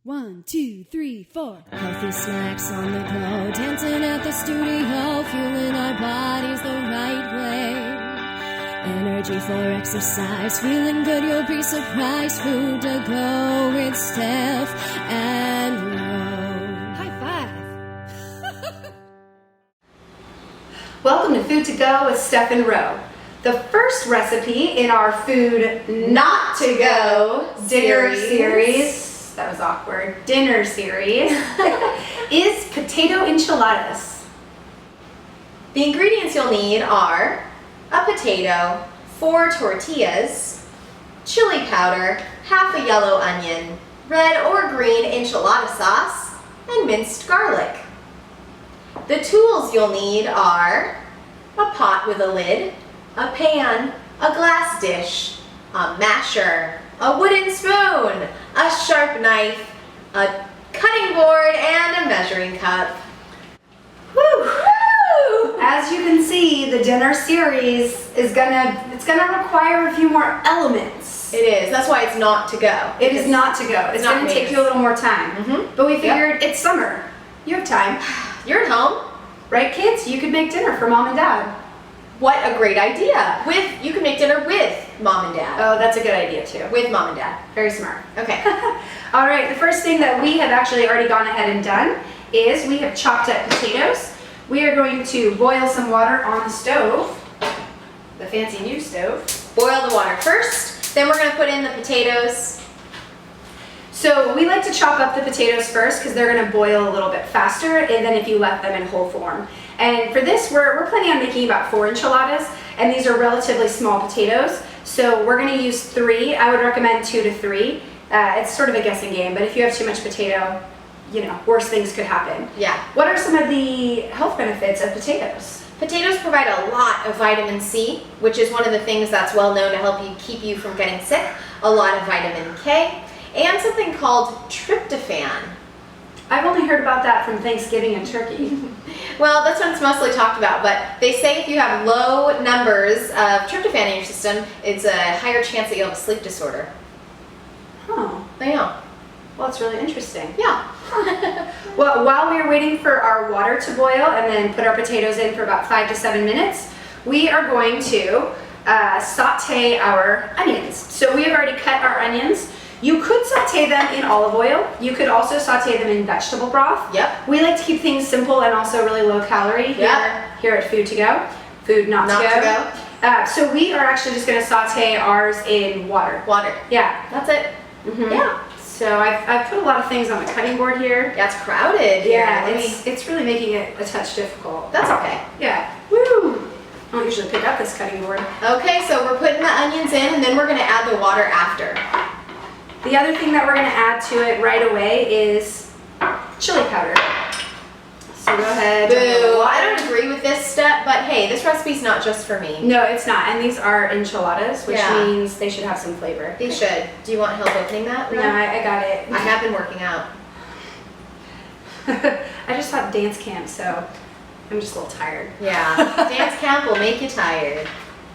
1, 2, 3, 4. Healthy snacks on the go, dancing at the studio, fueling our bodies the right way. Energy for exercise, feeling good, you'll be surprised. Food to go with Steph and Ro. High five. Welcome to Food to Go with Steph and Ro. The first recipe in our Food Not to Go dinner series, that was awkward, dinner series, is potato enchiladas. The ingredients you'll need are a potato, 4 tortillas, chili powder, half a yellow onion, red or green enchilada sauce, and minced garlic. The tools you'll need are a pot with a lid, a pan, a glass dish, a masher, a wooden spoon, a sharp knife, a cutting board, and a measuring cup. Woo! As you can see, the dinner series is gonna require a few more elements. It is. That's why it's not to go. It is not to go. It's gonna take you a little more time. But we figured it's summer. You have time. You're at home. Right, kids? You could make dinner for mom and dad. What a great idea. You can make dinner with mom and dad. Oh, that's a good idea too. With mom and dad. Very smart. Okay. All right, the first thing that we have actually already gone ahead and done is we have chopped up potatoes. We are going to boil some water on the stove, the fancy new stove. Boil the water first, then we're going to put in the potatoes. So we like to chop up the potatoes first because they're going to boil a little bit faster and then if you left them in whole form. And for this, we're planning on making about 4 enchiladas, and these are relatively small potatoes. So we're going to use 3. I would recommend 2 to 3. It's sort of a guessing game, but if you have too much potato, you know, worse things could happen. Yeah. What are some of the health benefits of potatoes? Potatoes provide a lot of vitamin C, which is one of the things that's well known to help you keep you from getting sick. A lot of vitamin K, and something called tryptophan. I've only heard about that from Thanksgiving and turkey. Well, that's what it's mostly talked about, but they say if you have low numbers of tryptophan in your system, it's a higher chance that you'll have a sleep disorder. Oh. I know. Well, it's really interesting. Yeah. Well, while we are waiting for our water to boil and then put our potatoes in for about 5 to 7 minutes, we are going to saute our onions. So we have already cut our onions. You could saute them in olive oil. You could also saute them in vegetable broth. Yep. We like to keep things simple and also really low calorie here at Food to Go. Food not to go. So we are actually just going to saute ours in water. Water. Yeah. That's it. Yeah. So I've put a lot of things on the cutting board here. Yeah, it's crowded here. Yeah, it's really making it a touch difficult. That's okay. Yeah. Woo! I don't usually pick up this cutting board. Okay, so we're putting the onions in and then we're going to add the water after. The other thing that we're going to add to it right away is chili powder. So go ahead. Boo! I don't agree with this step, but hey, this recipe's not just for me. No, it's not. And these are enchiladas, which means they should have some flavor. They should. Do you want help opening that? No, I got it. I have been working out. I just taught dance camp, so I'm just a little tired. Yeah. Dance camp will make you tired.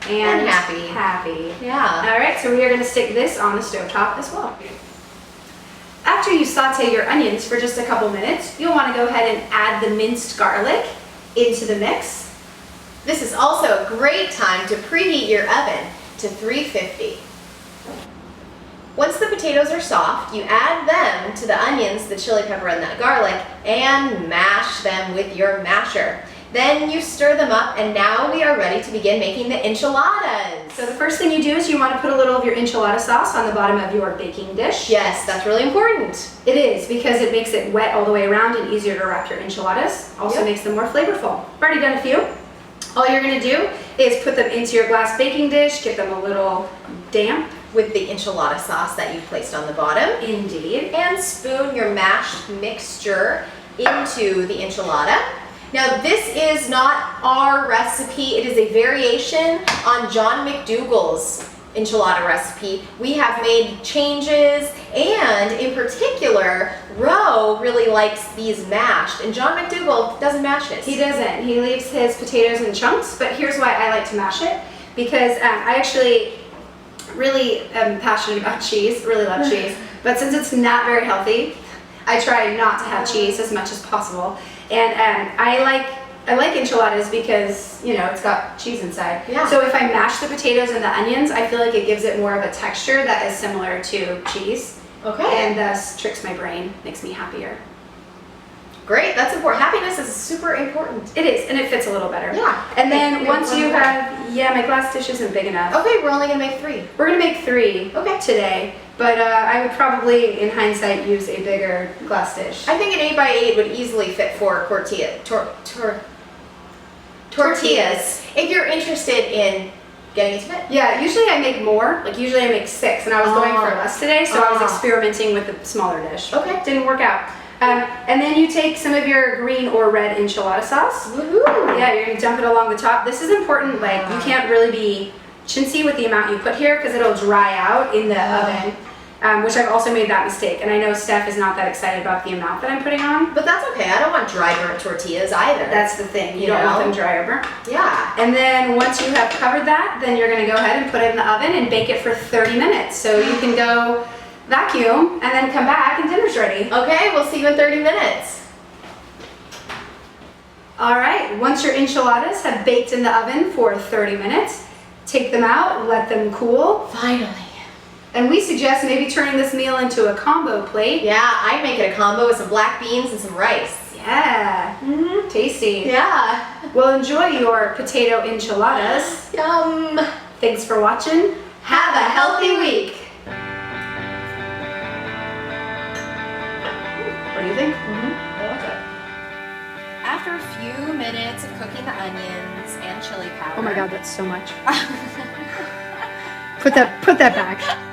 And happy. Yeah. All right, so we are going to stick this on the stovetop as well. After you saute your onions for just a couple minutes, you'll want to go ahead and add the minced garlic into the mix. This is also a great time to preheat your oven to 350. Once the potatoes are soft, you add them to the onions, the chili pepper, and that garlic, and mash them with your masher. Then you stir them up, and now we are ready to begin making the enchiladas. So the first thing you do is you want to put a little of your enchilada sauce on the bottom of your baking dish. Yes, that's really important. It is, because it makes it wet all the way around and easier to wrap your enchiladas. Also makes them more flavorful. I've already done a few. All you're going to do is put them into your glass baking dish, get them a little damp. With the enchilada sauce that you've placed on the bottom. Indeed. And spoon your mashed mixture into the enchilada. Now this is not our recipe, it is a variation on John McDougall's enchilada recipe. We have made changes, and in particular, Ro really likes these mashed, and John McDougall doesn't mash his. He doesn't. He leaves his potatoes in chunks, but here's why I like to mash it, because I actually really am passionate about cheese, really love cheese, but since it's not very healthy, I try not to have cheese as much as possible. And I like enchiladas because, you know, it's got cheese inside. Yeah. So if I mash the potatoes and the onions, I feel like it gives it more of a texture that is similar to cheese. Okay. And thus tricks my brain, makes me happier. Great, that's important. Happiness is super important. It is, and it fits a little better. Yeah. And then Okay, once one you more. have, yeah, my glass dish isn't big enough. Okay, we're only gonna make 3. We're gonna make 3 Okay. today, but I would probably, in hindsight, use a bigger glass dish. I think an 8x8 would easily fit 4 tortillas. If you're interested in getting into it. Yeah, usually I make more. Like usually I make 6, and I was going for less today, so I was experimenting with the smaller dish. Okay. Didn't work out. And then you take some of your green or red enchilada sauce. Woohoo! Yeah, you're gonna dump it along the top. This is important. Like you can't really be chintzy with the amount you put here because it'll dry out in the oven. Which I've also made that mistake, and I know Steph is not that excited about the amount that I'm putting on. But that's okay. I don't want dry burnt tortillas either. That's the thing. You don't want them dry or burnt. Yeah. And then once you have covered that, then you're gonna go ahead and put it in the oven and bake it for 30 minutes. So you can go vacuum and then come back and dinner's ready. Okay, we'll see you in 30 minutes. All right, once your enchiladas have baked in the oven for 30 minutes, take them out, let them cool. Finally. And we suggest maybe turning this meal into a combo plate. Yeah, I'd make it a combo with some black beans and some rice. Yeah, tasty. Yeah. Well, enjoy your potato enchiladas. Yum. Thanks for watching. Have a healthy week. What do you think? I like it. After a few minutes of cooking the onions and chili powder. Oh my God, that's so much. Put that back.